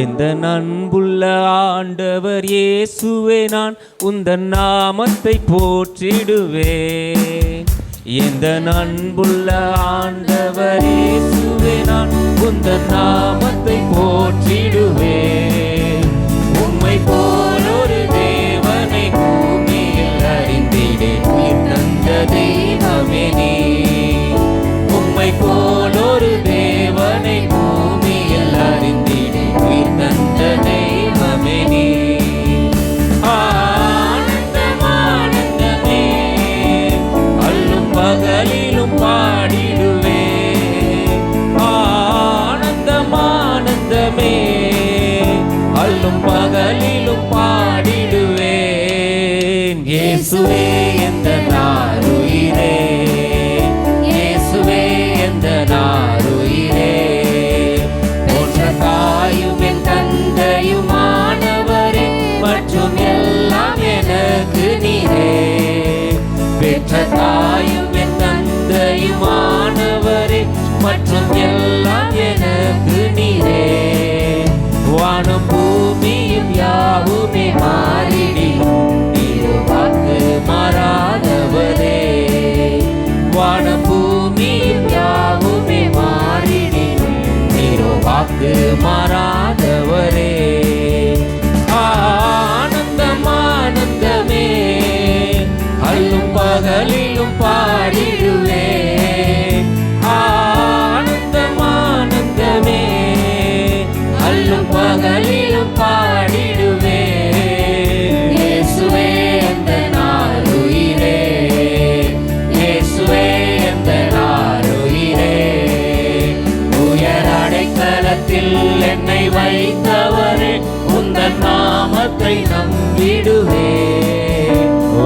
எந்த அன்புள்ள ஆண்டவர் இயேசுவே, நான் உந்தன் நாமத்தை போற்றிடுவேன். எந்த அன்புள்ள ஆண்டவர் இயேசுவே, நான் உந்தன் நாமத்தை போற்றிடுவேன். உம்மை போல் ஒரு தேவனை பூமியில் அறிந்திடேன், உயிர் தந்த தெய்வமே நீ. உம்மை போல் ஒரு தேவனை பூமியில் அறிந்திடேன், உயிர் தந்த தெய்வமே நீ. ஆனந்தம் ஆனந்தமே, அல்லும் பகலிலும் பாடிடுவே. ஆனந்தம் ஆனந்தமே, அல்லும் பகலிலும் பாடிடுவேன். இயேசுவே எந்த நாருயிரே, இயேசுவே எந்த நாருயிரே. போன்ற தாயும் என் தந்தையுமானவரே, மற்றும் எல்லாம் எனக்கு நீரே. பெற்ற தாயும் என் தந்தையுமானவரே, மற்றும் எல்லாம் எனக்கு நீரே. வானம் பூமியும் யாவுமே மாறிடி, நீர் வாக்கு மாறாதவரே. வானம் பூமியும் யாவுமே மாறிடி, நீர் வாக்கு மாறாதவரே. ஆனந்தம் ஆனந்தமே, அல்லும் பகலிலும் பாடிடுவே. ஆனந்தம் ஆனந்தமே, அல்லும் பகலிலும் பாடிடுவே. இயேசுவே எந்த நாருயிரே, இயேசுவே எந்த நாருயிரே. உயர் அடைக்கலத்தில் என்னை வைத்தவரே, உந்தன் நாமத்தை நம்பிடுவே.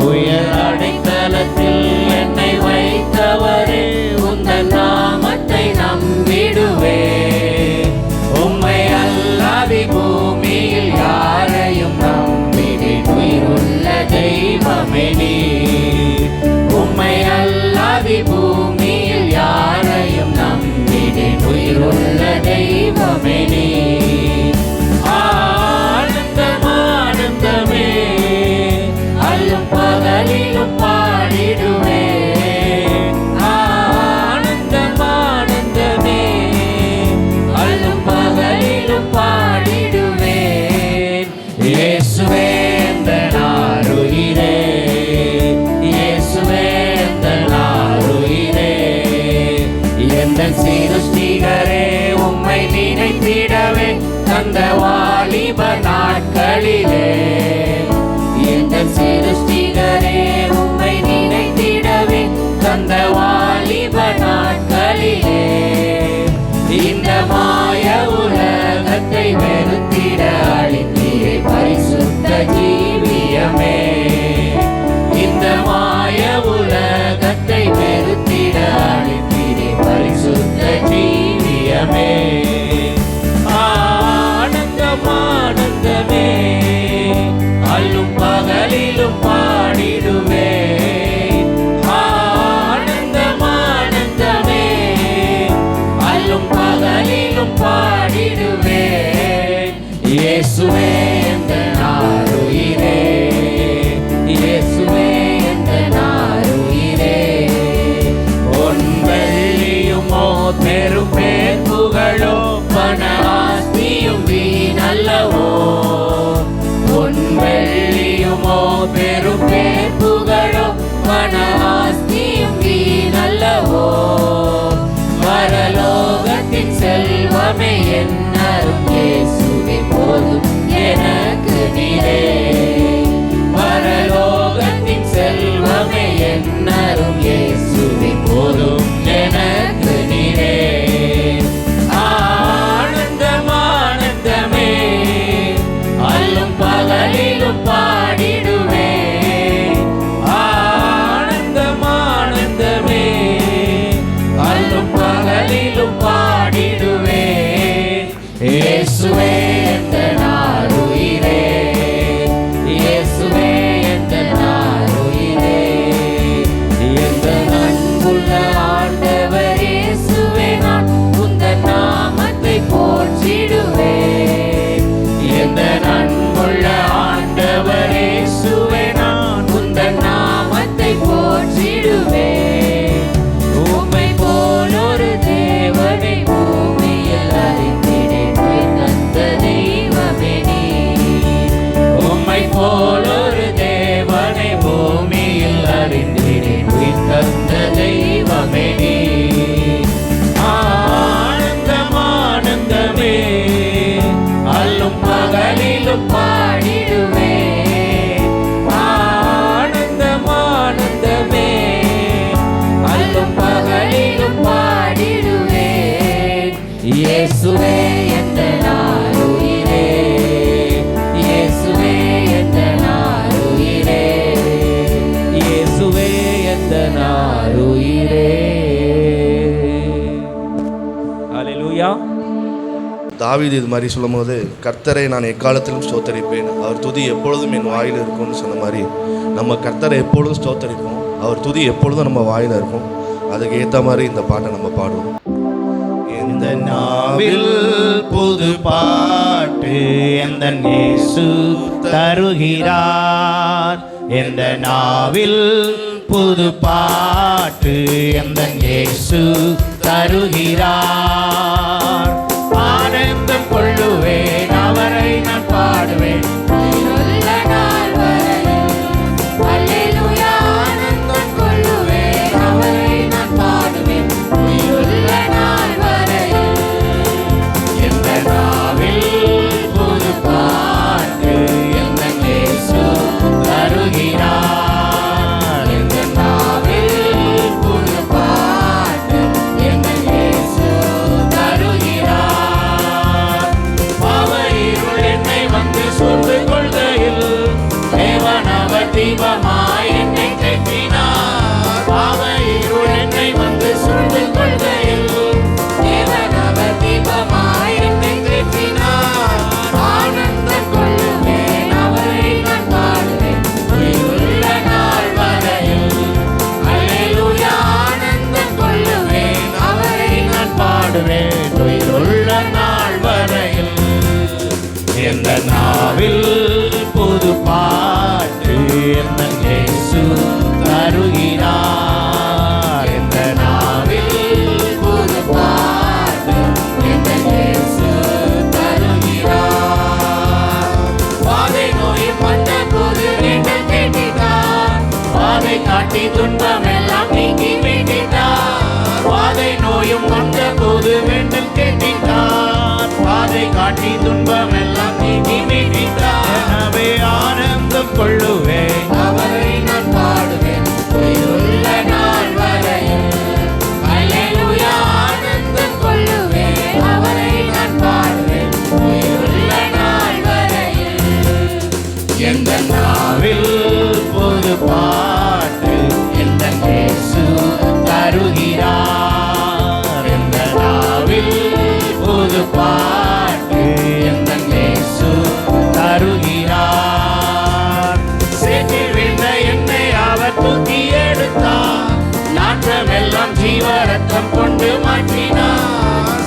உயர் அடைக்கலத்தில் என்னை வைத்தவரே, உந்தன் நாமத்தை நம்பிடுவே. உம்மை அல்லாதி பூமியில் யாரையும் நம்பினேன், உயிருள்ள தெய்வமே நீ. உம்மை அல்லாதி பூமியில் யாரையும் நம்பினேன், உயிருள்ள தெய்வமே நீ. ஆனந்தம் ஆனந்தமே, அல்லும் பகலிலும் பாடிடுவே. ஆனந்தம் ஆனந்தமே, அல்லும் பகலிலும் பாடிடுவேன். இயேசுவே எந்த நாருயிரே, இயேசுவே எந்த நாருயிரே. எந்த சிருஷ்டிகரே, உம்மை நினைத்திடவே இயேசுவே எந்தன் ஆருயிரே, இயேசுவே எந்தன் ஆருயிரே, இயேசுவே எந்தன் ஆருயிரே. ஹல்லேலூயா. தாவீது இது மாதிரி சொல்லும் போது, கர்த்தரை நான் எக்காலத்திலும் ஸ்தோத்தரிப்பேன், அவர் துதி எப்பொழுதும் என் வாயில் இருக்கும்னு சொன்ன மாதிரி நம்ம கர்த்தரை எப்பொழுதும் ஸ்தோத்தரிப்போம், அவர் துதி எப்பொழுதும் நம்ம வாயில் இருக்கும். அதுக்கு ஏற்ற மாதிரி இந்த பாட்டை நம்ம பாடுவோம். எந்த நாவில் புது பாட்டு எந்த இயேசு தருகிறார், எந்த நாவில் புது பாட்டு எந்த இயேசு தருகிறார். ஆனந்தம் கொள்ளுவேன் அவரை நான் பாடுவேன், ஆனந்தம் கொள்ளுவேன் அவரை நான் பாடுவேன் உயிருள்ள நாள் வரையில். எந்த நாவில் புது பாட்டு எந்த இயேசு தருகிறார், எந்த நாவில் புது பாட்டு எந்த இயேசு தருகிறார். பாவ இருள் என்னை வந்து சூழ்ந்து கொள்கையில் தேவன் அவர் தீபமாய் என்னை தேற்றினார். பாவ இருள் என்னை வந்து சூழ்ந்து கொள்கையில் தேவன் அவர் தீபமாய் என்னை தேற்றினார். ஆனந்தம் கொள்ளுவேன் அவரை நான் பாடுவேன் உயிருள்ள நாள் வரையில். அல்லேலூயா. ஆனந்தம் கொள்ளுவேன் அவரை நான் பாடுவேன் உயிருள்ள நாள் வரையில். எந்த நாவில் புது பாட்டு எந்த இயேசு தருகிறார், எந்த நாவில் புது பாட்டு எந்த இயேசு தருகிறார். பாதை நோய் வந்த போது நீங்கள் கேட்டிட்டார், பாதை காட்டி துன்பம் எல்லாம் நீக்கி மீட்டிட்டார். பாதை நோயும் வந்த போது வேண்டும் கேட்டிட்டார், பாதை காட்டி துன்பம் எல்லாம் நீக்கி மீட்டிட்டார். எனவே ஆனந்தம் கொள்ளுவேன் அவரை நான் பாடுவேன் உயிருள்ள நாள் வரையில். அல்லேலூயா. ஆனந்தம் கொள்ளுவேன் அவரை நான் பாடுவேன் உயிருள்ள நாள் வரையில். எந்த நாவில் புது பாட்டு எந்த இயேசு தருகிறார், எந்த நாவில் புது பாட்டு எந்த இயேசு தருகிறார். சேற்றில் விழுந்த என்னை அவர் தூக்கி எடுத்தார், நாற்றமெல்லாம் ஜீவரத்தம் கொண்டு மாற்றினார்.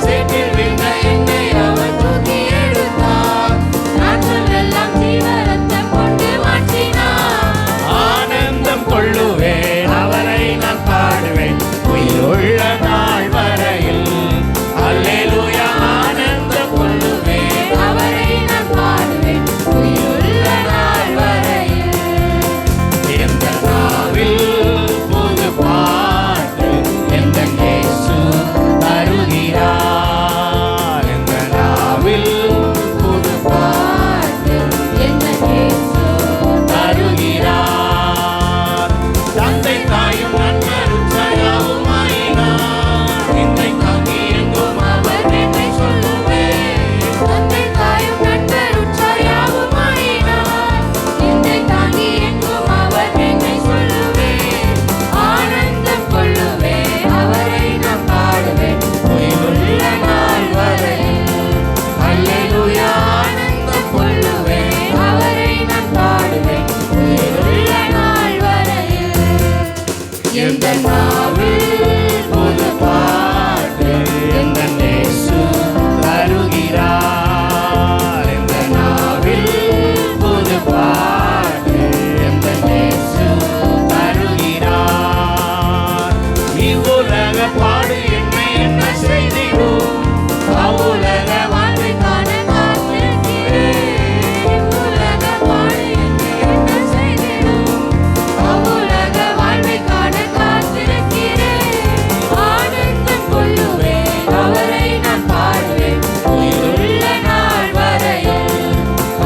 சேற்றில் விழுந்த என்னை அவர் தூக்கி எடுத்தார், நாற்றமெல்லாம் ஜீவரத்தம் கொண்டு மாற்றினார். ஆனந்தம் கொள்ளுவேன் அவரை நான் பாடுவேன் உயிருள்ள நாள் வரையில். அல்லேலூயா. ஆனந்தம் கொள்ளுவேன் அவரை நான் பாடுவேன் உயிருள்ள நாள் வரையில். எந்த நாவில் புது பாட்டு எந்த இயேசு தருகிறார், எந்த நாவில் புது பாட்டு எந்த இயேசு தருகிறார். தந்தை தாயும் நண்பரும் சயாவும் ஆயினார், நிந்தை தாங்கி எங்கும் அவர் என்னை சொல்லுவேன். தந்தை தாயும் நண்பரும் சயாவும் ஆயினார், நிந்தை தாங்கி எங்கும் அவர் என்னை சொல்லுவேன். ஆனந்தம் கொள்ளுவேன் அவரை நான் பாடுவேன் உயிருள்ள நாள் வரையில். அல்லேலூயா. ஆனந்தம் கொள்ளுவேன் அவரை நான் பாடுவேன் உயிருள்ள நாள் வரையில். எந்த நாவில் புது பாட்டு எந்த இயேசு தருகிறார், எந்த நாவில் புது பாட்டு எந்த இயேசு தருகிறார். இவ்வுலக பாடு என்னை என்ன செய்திடும், அவ்வுலக வாழ்வை காண காத்திருக்கிறேன். இவ்வுலக பாடு என்னை என்ன செய்திடும், அவ்வுலக வாழ்வை காண காத்திருக்கிறேன். ஆனந்தம் கொள்ளுவேன் அவரை நான் பாடுவேன் உயிருள்ள நாள் வரையில்.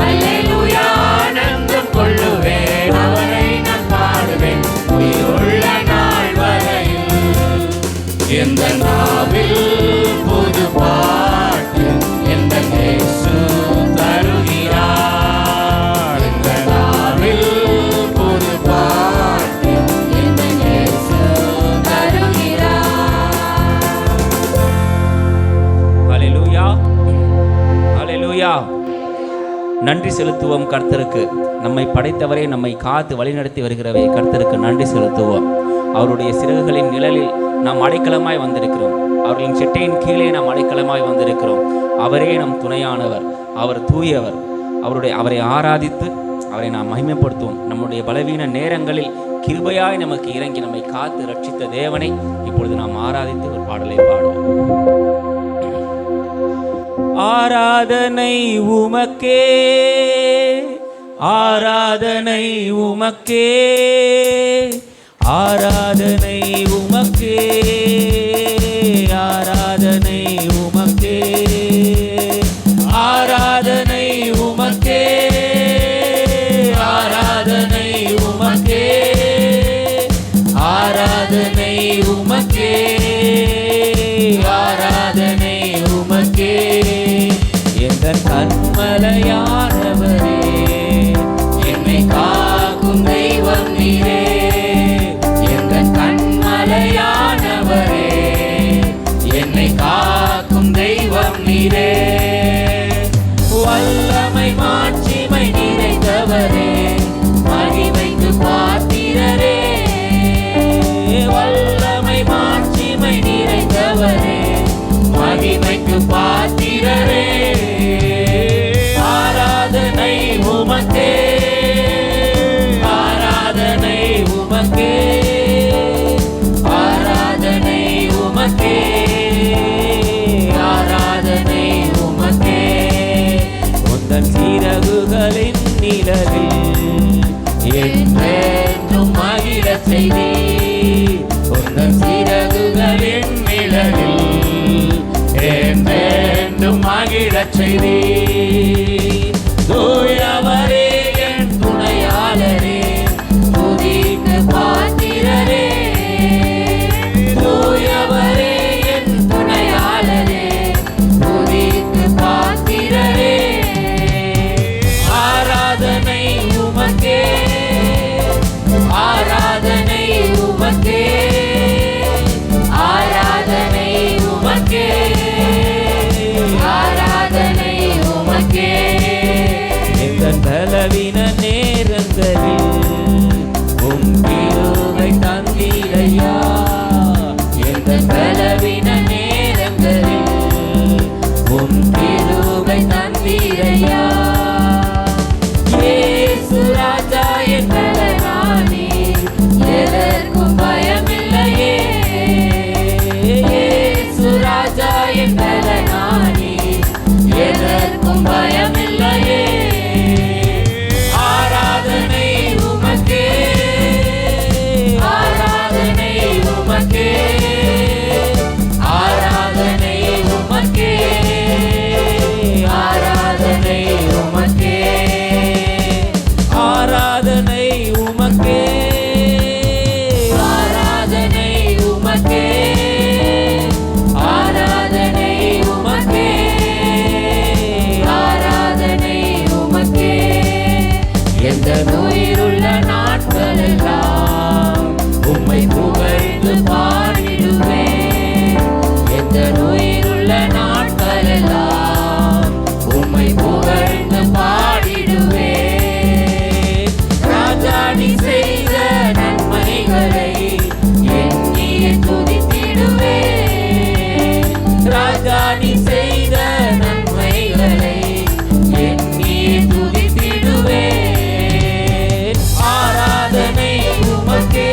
அல்லேலூயா. ஆனந்தம் கொள்ளுவேன் அவரை நான் பாடுவேன் உயிருள்ள நாள் வரையில். எந்த நாவில் புது பாட்டு நன்றி செலுத்துவோம் கர்த்தருக்கு. நம்மை படைத்தவரே, நம்மை காத்து வழிநடத்தி வருகிறவே கர்த்தருக்கு நன்றி செலுத்துவோம். அவருடைய சிறகுகளின் நிழலில் நாம் அடைக்கலமாய் வந்திருக்கிறோம். அவர்களின் செட்டையின் கீழே நாம் அடைக்கலமாய் வந்திருக்கிறோம். அவரே நம் துணையானவர், அவர் தூயவர். அவரை ஆராதித்து அவரை நாம் மகிமைப்படுத்துவோம். நம்முடைய பலவீன நேரங்களில் கிருபையாய் நமக்கு இறங்கி நம்மை காத்து ரட்சித்த தேவனை இப்பொழுது நாம் ஆராதித்து ஒரு பாடலை பாடுவோம். ஆராதனை உமக்கே, ஆராதனை உமக்கே, ஆராதனை உமக்கே, ஆராதனை உமக்கே, ஆராதனை உமக்கே, ஆராதனை உமக்கே, ஆராதனை உமக்கே, ஆராதனை உமக்கே. எந்தன் கண்மலையானவரே, என்னை காக்கும் தெய்வம் நீரே. எந்தன் கண்மலையானவரே, என்னை காக்கும் தெய்வம் நீரே. வல்லமை மாட்சிமை நிறைந்தவரே, மகிமைக்கு பாத்திரரே. வல்லமை மாட்சிமை நிறைந்தவரே, மகிமைக்கு பாத்திரரே. ஆராதனை உமக்கே, ஆராதனை உமக்கே, ஆராதனை உமக்கே, ஆராதனை உமக்கே. உந்தன் சிறகுகளின் நிழலில் என்றென்றும் மகிழச் செய்தீர். உந்தன் சிறகுகளின் நிழலில் என்றென்றும் மகிழச் செய்தீர். தூயவரே என் துணையாளரே, துதிக்கு பாத்திரரே. தூயவரே என் துணையாளரே, துதிக்கு பாத்திரரே. ஆராதனை உமக்கே, ஆராதனை உமக்கே, ஆராதனை உமக்கே, ஆராதனை உமக்கே. எந்தன் பலவீன நேரங்களில் உம் கிருபை தந்தீரையா. எந்தன் பலவீன நேரங்களில் உம் கிருபை தந்தீரையா. இயேசு ராஜா என் பலனானே, எதற்கும் பயமில்லையே. இயேசு ராஜா என் பலனானே, எதற்கும் பயமில்லையே. ஆராதனை உமக்கே, ஆராதனை உமக்கே, ஆராதனை உமக்கே, ஆராதனை உமக்கே, ஆராதனை உமக்கே, ஆராதனை உமக்கே, ஆராதனை உமக்கே, ஆராதனை உமக்கே. எந்த உயிருள்ள நாட்களெல்லாம் உம்மை புகழ்ந்து பாடிடுவேன். எந்த உயிருள்ள நாட்களெல்லாம் உம்மை புகழ்ந்து பாடிடுவேன். ராஜா நீ செய்த நன்மைகளை எண்ணியே துதித்திடுவேன். ராஜா நீ செய்த நன்மைகளை எண்ணியே துதித்திடுவேன். ஆராதனை உமக்கே,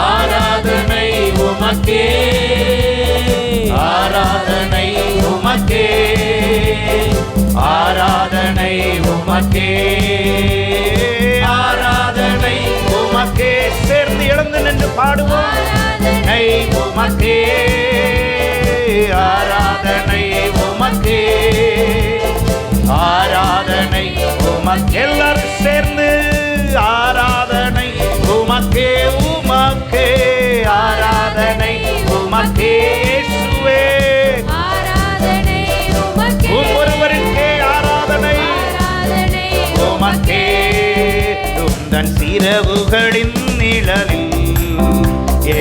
ஆராதனை உமக்கே, ஆராதனை உமக்கே, ஆராதனை உமக்கே, ஆராதனை உமக்கே. சேர்ந்து எழுந்து நின்று பாடுவோம். ஆராதனை உமக்கே, ஆராதனை உமக்கே, ஆராதனை உமக்கே. எல்லாரும் சேர்ந்து ஆராதனை உமக்கே, உமக்கே, ஆராதனை உமக்கே. இயேசுவே ஆராதனை உமக்கே, ஒருவருக்கே ஆராதனை ஆராதனை உமக்கே. உந்தன் சிறகுகளின் நிழலில்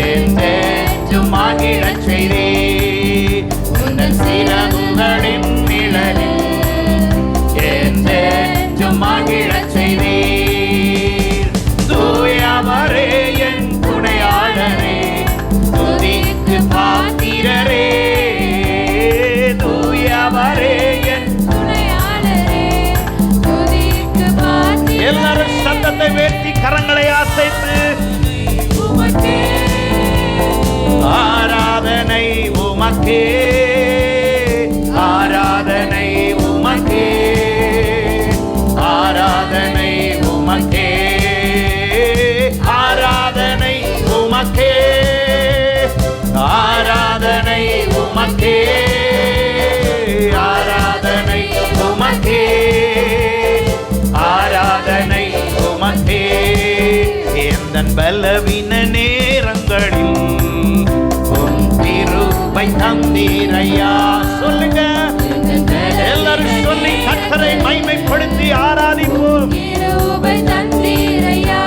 என்றென்றும் மகிழச் செய்தீர். உந்தன் சிறகுகளின் நிழலில் சத்தத்தை உயர்த்தி கரங்களை அசைத்து உமக்கே ஆராதனை உமக்கே, ஆராதனை உமக்கே, ஆராதனை உமக்கே, ஆராதனை உமக்கே, ஆராதனை உமக்கே, ஆராதனை உமக்கே, ஆராதனை உமக்கே. எந்தன் பலவீன நேரங்களில் உம் கிருபை தந்தீரையா. சொல்லுங்க எல்லாரும் சொல்லி கர்த்தரை மகிமைப்படுத்தி ஆராதிப்போம். கிருபை தந்தீரையா.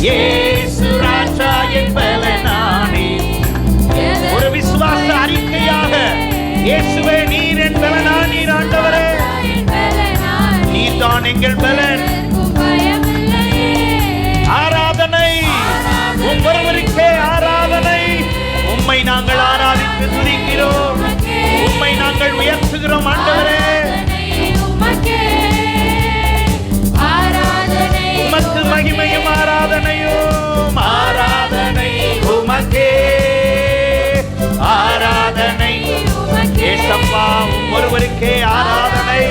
இயேசு ராஜா என் பலனானே. ஒரு விசுவாச அறிக்கையாக இயேசுவே நீர் என் பலனானீர். ஆண்டவரே நீர் தான் எங்கள் பலன். ஆராதனை உம் ஒருவருக்கே ஆராதனை. உம்மை நாங்கள் ஆராதித்து துதிக்கிறோம், உம்மை நாங்கள் உயர்த்துகிறோம். ஆண்டவரே உமக்கு மகிமையும் ஆராதனையும். ஆராதனை உமக்கே, ஆராதனை ஏசப்பா உம் ஒருவருக்கே ஆராதனை.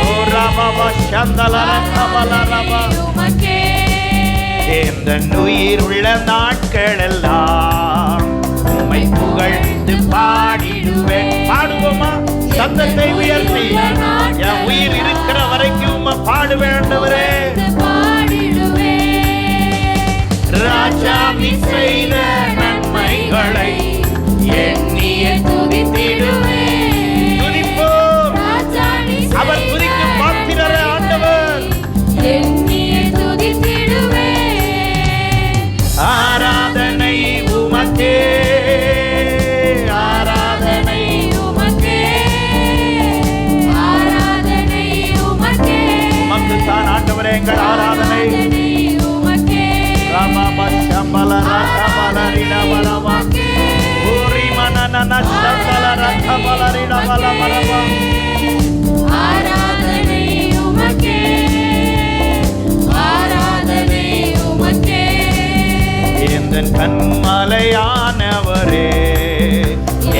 ஓ ரபா சந்தல ரபா. இந்த உயிர் உள்ள நாட்கள் எல்லாம் உம்மை புகழ்ந்து பாடிடுவேன். பாடுவோமா? சத்தத்தை உயர்த்தி என் உயிர் இருக்கிற வரைக்கும் உம்மை பாடுவேன். ஆண்டவரே ராஜா நீ செய்த நன்மைகளை எண்ணிய துதித்திடுவேன். துதிப்போம், அவர் துதிக்கு பாத்திரரே. ஆண்டவர் ஆராதனை உமக்கே, ஆராதனை உமக்கே, ஆராதனை உமக்கே. உமக்கு தான் ஆண்டவரே எங்கள் ஆராதனை. உமக்கே ராமா சம்பல ரகபல ரிடபலவா ஓரி மனனன சந்தல ரகபல ரிடபலவா. ஆராதனை உமக்கே, ஆராதனை உமக்கே. எந்தன் கண்மலையானவரே,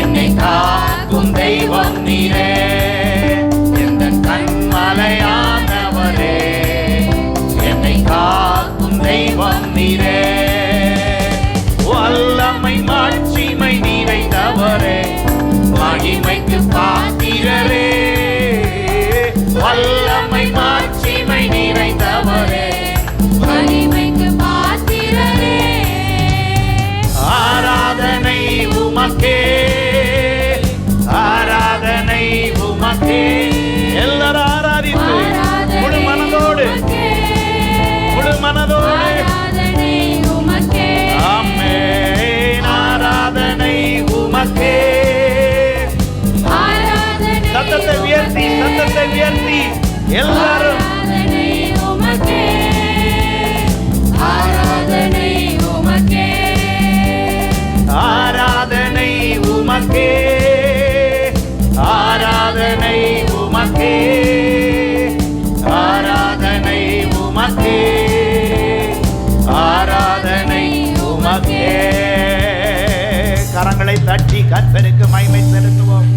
என்னை காக்கும் தெய்வம் நீரே. எந்தன் கண்மலையானவரே, என்னை காக்கும் தெய்வம் நீரே. வல்லமை மாட்சிமை நிறைந்தவரே, மகிமைக்கு பாத்திரரே. வல்லமை மாட்சிமை நிறைந்தவரே, மகிமைக்கு பாத்திரரே. ஆராதனை உமக்கே, ஆராதனை உமக்கே. எல்லாரும் ஆராதித்து முழு மனதோடு, முழு மனதோடு. ஆராதனை உமக்கே, ஆமென். ஆராதனை உமக்கே. ஆராதனை சத்தத்தை உயர்த்தி, சத்தத்தை உயர்த்தி எல்லாரும் ஆராதனை உமக்கே, ஆராதனை உமக்கே. ஆராதனை உமக்கே, ஆராதனை உமக்கே, ஆராதனை உமக்கே, ஆராதனை உமக்கே. கரங்களை தட்டி கர்த்தருக்கு மகிமை செலுத்துவோம்.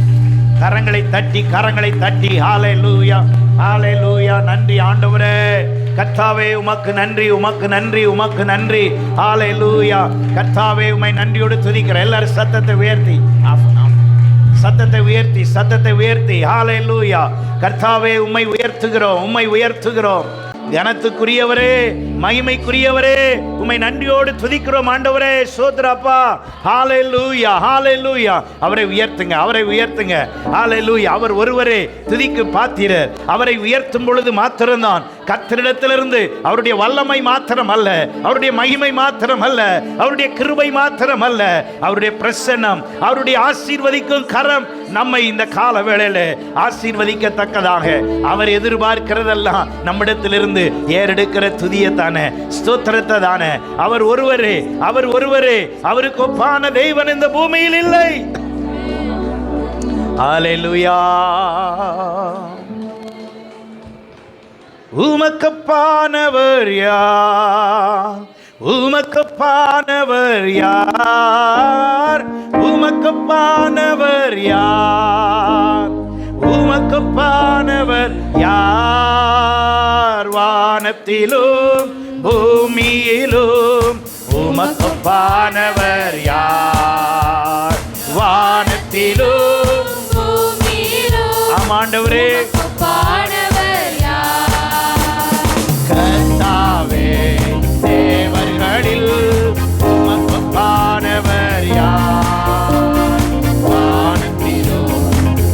கரங்களை தட்டி, கரங்களை தட்டி. ஹல்லேலூயா, ஹல்லேலூயா. நன்றி ஆண்டவரே. கர்த்தாவே உமக்கு நன்றி, உமக்கு நன்றி, உமக்கு நன்றி. ஹல்லேலூயா. கர்த்தாவே உம்மை நன்றியோடு துதிக்கிறேன். எல்லாரும் சத்தத்தை உயர்த்தி, சத்தத்தை உயர்த்தி, சத்தத்தை உயர்த்தி. ஹல்லேலூயா. கர்த்தாவே உம்மை உயர்த்துகிறோம், உம்மை உயர்த்துகிறோம். கனத்துக்குரியவரே, மகிமைக்குரியவரே, உம்மை நன்றியோடு துதிக்கிறோம். ஆண்டவரே சோத்ராப்பா. ஹல்லேலூயா, ஹல்லேலூயா. அவரை உயர்த்துங்க, அவரை உயர்த்துங்க. ஹல்லேலூயா. அவர் ஒருவரே துதிக்கு பாத்திரர். அவரை உயர்த்தும் பொழுது மாத்திரம்தான் கர்த்தரிடத்திலிருந்து அவருடைய வல்லமை மாத்திரம் அல்ல, அவருடைய மகிமை மாத்திரம் அல்ல, அவருடைய கிருபை மாத்திரம் அல்ல, அவருடைய பிரசன்னம், அவருடைய ஆசீர்வதிக்கும் கரம் நம்மை இந்த கால வேளையில ஆசீர்வதிக்கத்தக்கதாக அவர் எதிர்பார்க்கிறதெல்லாம் நம்மிடத்திலிருந்து ஏறெடுக்கிற துதியை தானே, ஸ்தோத்திரத்தை தானே. அவர் ஒருவரே, அவர் ஒருவரே. அவருக்கு ஒப்பான தெய்வன் இந்த பூமியில் இல்லை. ஹல்லேலூயா. உமக்கப்பானவர் யார்? உமக்கப்பானவர் யார்? உமக்கப்பானவர் யார்? உமக்கப்பானவர் யார்? வானத்திலும் பூமியிலும் உமக்கப்பானவர் யார்? வானத்திலும் பூமியிலும் ஆமாண்டவரே உமக்கப்பானவர் யார்? கர்த்தாவே தேவர்களில் உமக்கப்பானவர் யார்? வானத்திலும்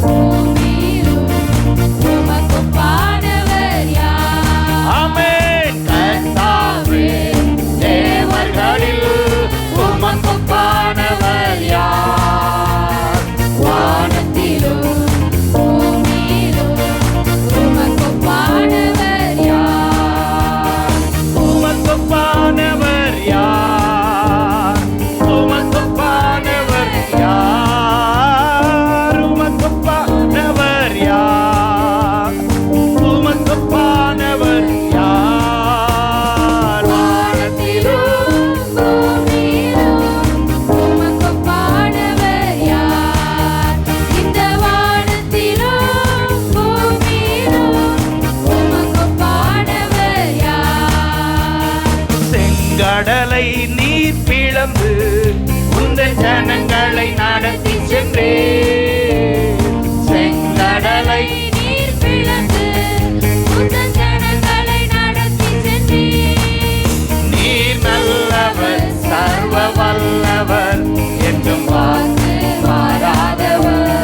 பூமியிலும் உமக்கப்பானவர் யார்? ஆமென். கர்த்தாவே தேவர்களில் உமக்கப்பானவர் யார்? வானத்திலும் பூமியிலும் உமக்கப்பானவர் யார்? உமக்கப்பானவர் யார்? உமக்கப்பானவர் யார்? உமக்கப்பானவர் யார்? உமக்கப்பானவர் யார்? வானத்திலும் பூமியிலும் உமக்கப்பானவர் யார்? இந்த வானத்திலும் பூமியிலும் உமக்கப்பானவர் யார்? செங்கடலை நீர் பிளந்து உந்தன் ஜனங்களை நடத்தி சென்றே. செங்கடலை நீர் பிளந்து உந்தன் ஜனங்களை நடத்தி சென்றீர். நீர் நல்லவர் சர்வ வல்லவர் என்றும் வாக்கு மாறாதவர்.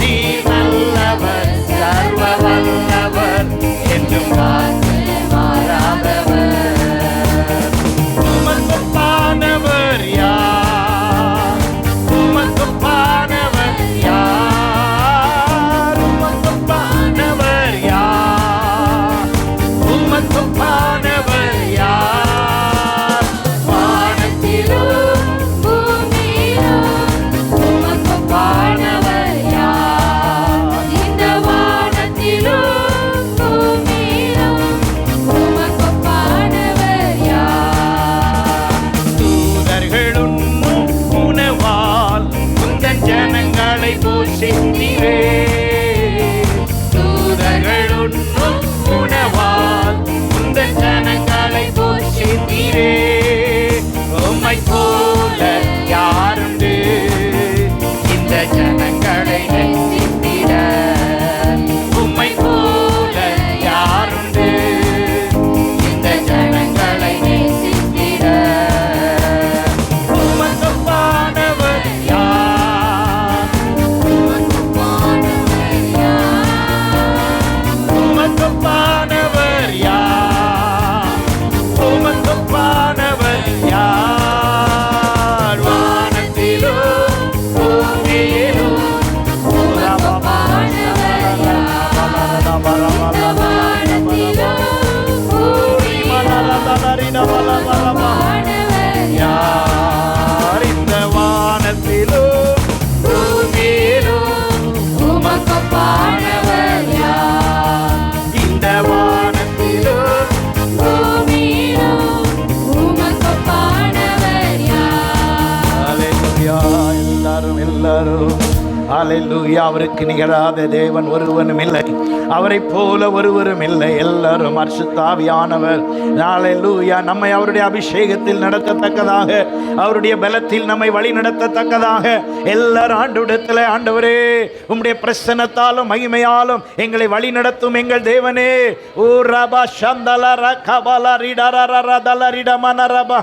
நீர் நல்லவர் சர்வ வல்லவர் என்றும் வாக்கு மாறாதவர். உமக்கப்பானவர் யார்? உமக்கப்பானவர் யார்? உமக்கப்பானவர் யார்? உமக்கப்பானவர் யார்? வானத்திலும் பூமியிலும் உமக்கப்பானவர் யார்? இந்த வானத்திலும் பூமியிலும் உமக்கப்பானவர் யார்? தூதர்கள் உண்ணும் உணவால் உந்தன் ஜனங்களை போஷித்தீரே. தூதர்கள் உண்ணும் உணவால் உந்தன் ஜனங்களை போஷித்தீரே. உம்மை போல யாருண்டு இந்த ஜனங்களை ரட்சித்திட? உம்மை போல யாருண்டு இந்த ஜனங்களை நேசித்திட? உமக்கப்பானவர் யார்? உமக்கப்பானவர் யார்? உமக்கப்பானவர் யார்? உமக்கப்பானவர் யார்? வானத்திலும் பூமியிலும் உமக்கப்பானவர் யார்? இந்த வானத்திலும் பூமியிலும் உமக்கப்பானவர் யார்? யார்? இந்த வானத்திலும் பூமியிலும் உமக்கப்பானவர் யார்? இந்த வானத்திலும் பூமியிலும் உமக்கப்பானவர் யார்? ஹalleluya. எல்லாரும் ஹalleluya. அவருக்கு நிகராத தேவன் ஒருவனும் இல்லை, அவரை போல ஒருவரும் இல்லை. எல்லாரும் பரிசுத்த ஆவியானவர் ஹalleluya நம்மை அவருடைய அபிஷேகத்தில் நடத்தத்தக்கதாக, அவருடைய பலத்தில் நம்மை வழி நடத்தத்தக்கதாக எல்லாரும் ஆண்டவரிடத்தில், ஆண்டவரே உம்முடைய பிரசன்னத்தாலும் மகிமையாலும் எங்களை வழி நடத்தும் எங்கள் தேவனே. ஓ ரபா சந்தல ரகபல ரிடரரதல ரிடமனரபா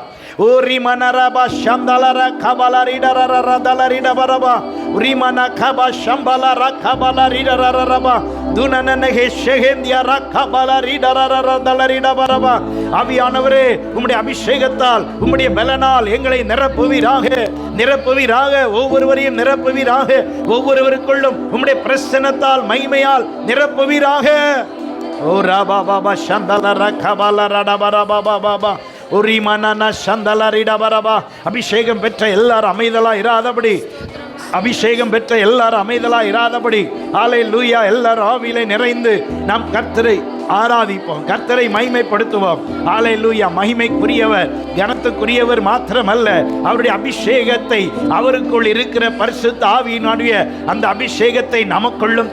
ஓரி மனரபா சந்தல ரகபல ரிடரரதல ரிடபரபா உரிமன கபா சம்பல ரகபல ரிடரரபா துனனனஹே ஷெகேந்திய ரகபல ரிடரரதல ரிடபரபா. ஆவியானவரே உம்முடைய அபிஷேகத்தால் உம்முடைய பலனால் எங்களை நிரப்புவீராக, நிரப்புவீராக, ஒவ்வொருவரையும் நிரப்புவீராக, ஒவ்வொருவருக்குள்ளும் உம்முடைய பிரசன்னத்தால் மகிமையால் நிரப்புவீராக. ஓ ராபா பாபா சந்தல ரகபல ரடபரபா பாபா உரி மனன சந்தல ரிடபரபா. அபிஷேகம் பெற்ற எல்லாரும் அமைதலா இராதபடி, அபிஷேகம் பெற்ற எல்லாரும் அமைதலா இராதபடி ஹalleluya எல்லாரும் ஆவியிலே நிறைந்து நாம் கர்த்தரை ஆராதிப்போம், கர்த்தரை மகிமைப்படுத்துவோம். ஹல்லேலூயா. மகிமைக்குரியவர், கனத்துக்குரியவர் மாத்திரமல்ல, அவருடைய அபிஷேகத்தை, அவருக்குள் இருக்கிற பரிசுத்த ஆவியினுடைய அந்த அபிஷேகத்தை நமக்குள்ளும்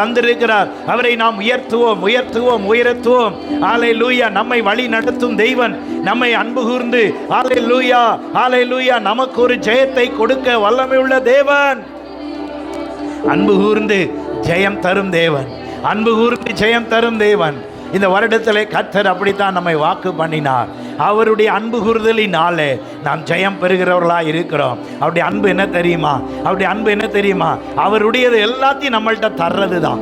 தந்திருக்கிறார். அவரை நாம் உயர்த்துவோம். ஹல்லேலூயா. நம்மை வழி நடத்தும் தெய்வன், நம்மை அன்பு கூர்ந்து ஹல்லேலூயா நமக்கு ஒரு ஜெயத்தை கொடுக்க வல்லமை உள்ள தேவன். அன்பு கூர்ந்து ஜெயம் தரும் தேவன். இந்த வருடத்திலே கர்த்தர் அப்படித்தான் நம்மை வாக்கு பண்ணினார். அவருடைய அன்பு கூறுதலினாலே நாம் ஜெயம் பெறுகிறவர்களாக இருக்கிறோம். அவருடைய அன்பு என்ன தெரியுமா? அவருடையது எல்லாத்தையும் நம்மள்கிட்ட தர்றது தான்.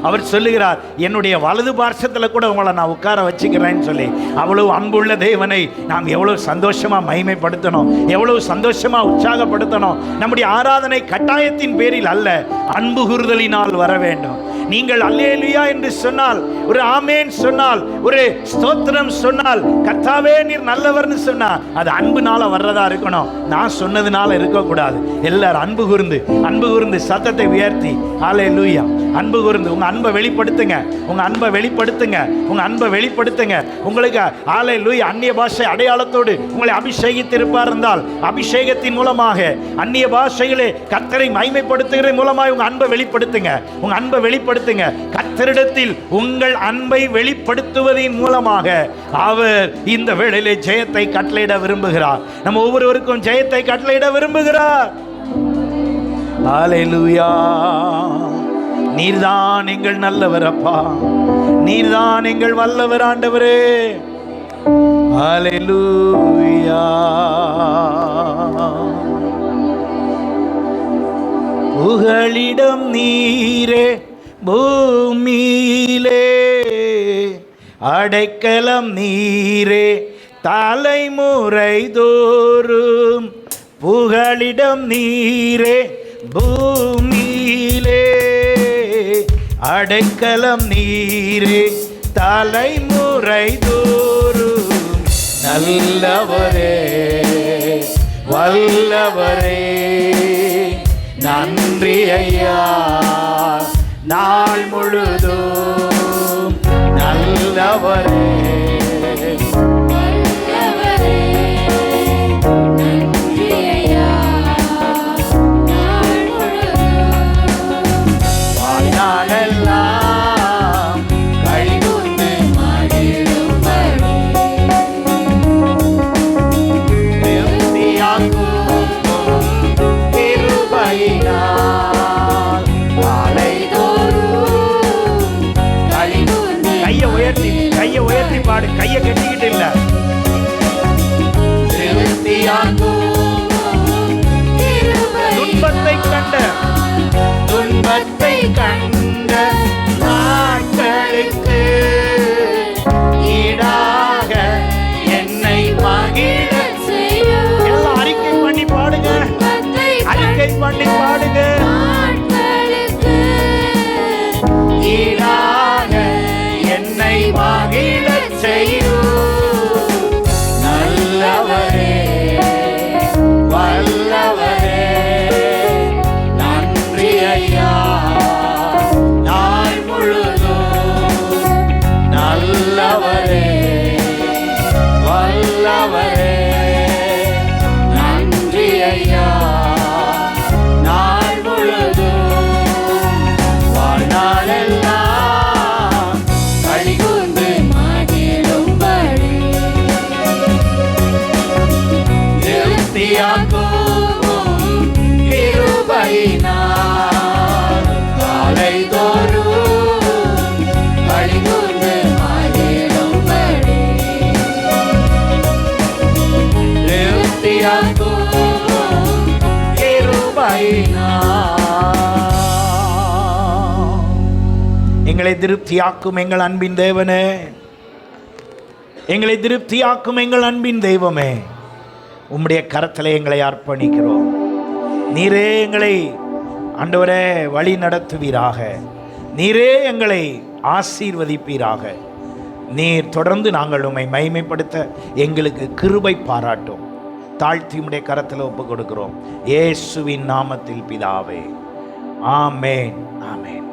அவர் சொல்லுகிறார், என்னுடைய வலது பார்சத்தில் கூட உங்களை நான் உட்கார வச்சுக்கிறேன்னு சொல்லி. அவ்வளவு அன்புள்ள தேவனை நாம் எவ்வளவு சந்தோஷமாக மகிமைப்படுத்தணும், எவ்வளவு சந்தோஷமாக உற்சாகப்படுத்தணும். நம்முடைய ஆராதனை கட்டாயத்தின் பேரில் அல்ல, அன்பு கூறுதலினால் வர வேண்டும். நீங்கள் அல்லேலூயா என்று சொன்னால், ஒரு ஆமேன் சொன்னால், ஒரு ஸ்தோத்திரம் சொன்னால், கர்த்தாவே நீர் நல்லவர்னு சொன்னால், அது அன்புனால வர்றதா இருக்கணும், நான் சொன்னதுனால இருக்கக்கூடாது. எல்லாரும் அன்பு கூர்ந்து சத்தத்தை உயர்த்தி அல்லேலூயா. அன்பு கூர்ந்து உங்க அன்பை வெளிப்படுத்துங்க. உங்களுக்கு அல்லேலூயா அந்நிய பாஷை அடையாளத்தோடு உங்களை அபிஷேகித்திருப்பார் இருந்தால், அபிஷேகத்தின் மூலமாக அந்நிய பாஷைகளே கர்த்தரை மகிமைப்படுத்துகிற மூலமாக உங்க அன்பை வெளிப்படுத்துங்க. கர்த்தரிடத்தில் உங்கள் அன்பை வெளிப்படுத்துவதின் மூலமாக அவர் இந்த வேளையிலே ஜெயத்தை கட்டளையிட விரும்புகிறார். நம்ம ஒவ்வொருவருக்கும் ஜெயத்தை கட்டளையிட விரும்புகிறார். ஹல்லேலூயா. நீர்தான் எங்கள் நல்லவர் அப்பா, நீர்தான் எங்கள் வல்லவர் ஆண்டவரே. ஹல்லேலூயா. புகழிடம் நீரே பூமியிலே, அடைக்கலம் நீரே தலைமுறை தோறும். புகழிடம் நீரே பூமியிலே, அடைக்கலம் நீரே தலைமுறை தோறும். நல்லவரே வல்லவரே, நன்றி ஐயா. நாள் முழுதும் நல்லவரே வாழ்நாளெல்லாம் கைகூர்ந்து கையை உயர்த்தி பாடு, கையை கட்டிக்கிட்டு இல்ல. துன்பத்தை கண்ட நாட்களுக்கு ஈடாக என்னை மகிழ செய்யும். எல்லாம் அறிக்கை பண்ணி பாடுங்க. ஈடாக என்னை மகிழ செய்யும். நல்லவரே வல்லவரே, நன்றி ஐயா. நாள் முழுதும் நல்லவரே வல்லவரே, நன்றி ஐயா. நாள் முழுதும் வாழ்நாளெல்லாம் கைகூர்ந்து மகிழும்படி திருப்தியாக்கும் கிருபையினால் காலைதோறும் கைகூர்ந்து மகிழும்படி திருப்தியாக்கும் கிருபையினால். எங்களை திருப்தியாக்கும் எங்கள் அன்பின் தேவனே, எங்களை திருப்தியாக்கும் எங்கள் அன்பின் தெய்வமே, உம்முடைய கரத்திலே எங்களை அர்ப்பணிக்கிறோம். நீரே எங்களை ஆண்டவரே வழி நடத்துவீராக, நீரே எங்களை ஆசீர்வதிப்பீராக. நீர் தொடர்ந்து நாங்கள் உம்மை மகிமைப்படுத்த எங்களுக்கு கிருபை பாராட்டும். தாழ்த்தி உம்முடைய கரத்தில் ஒப்புக் கொடுக்கிறோம், இயேசுவின் நாமத்தில் பிதாவே, ஆமென் ஆமென்.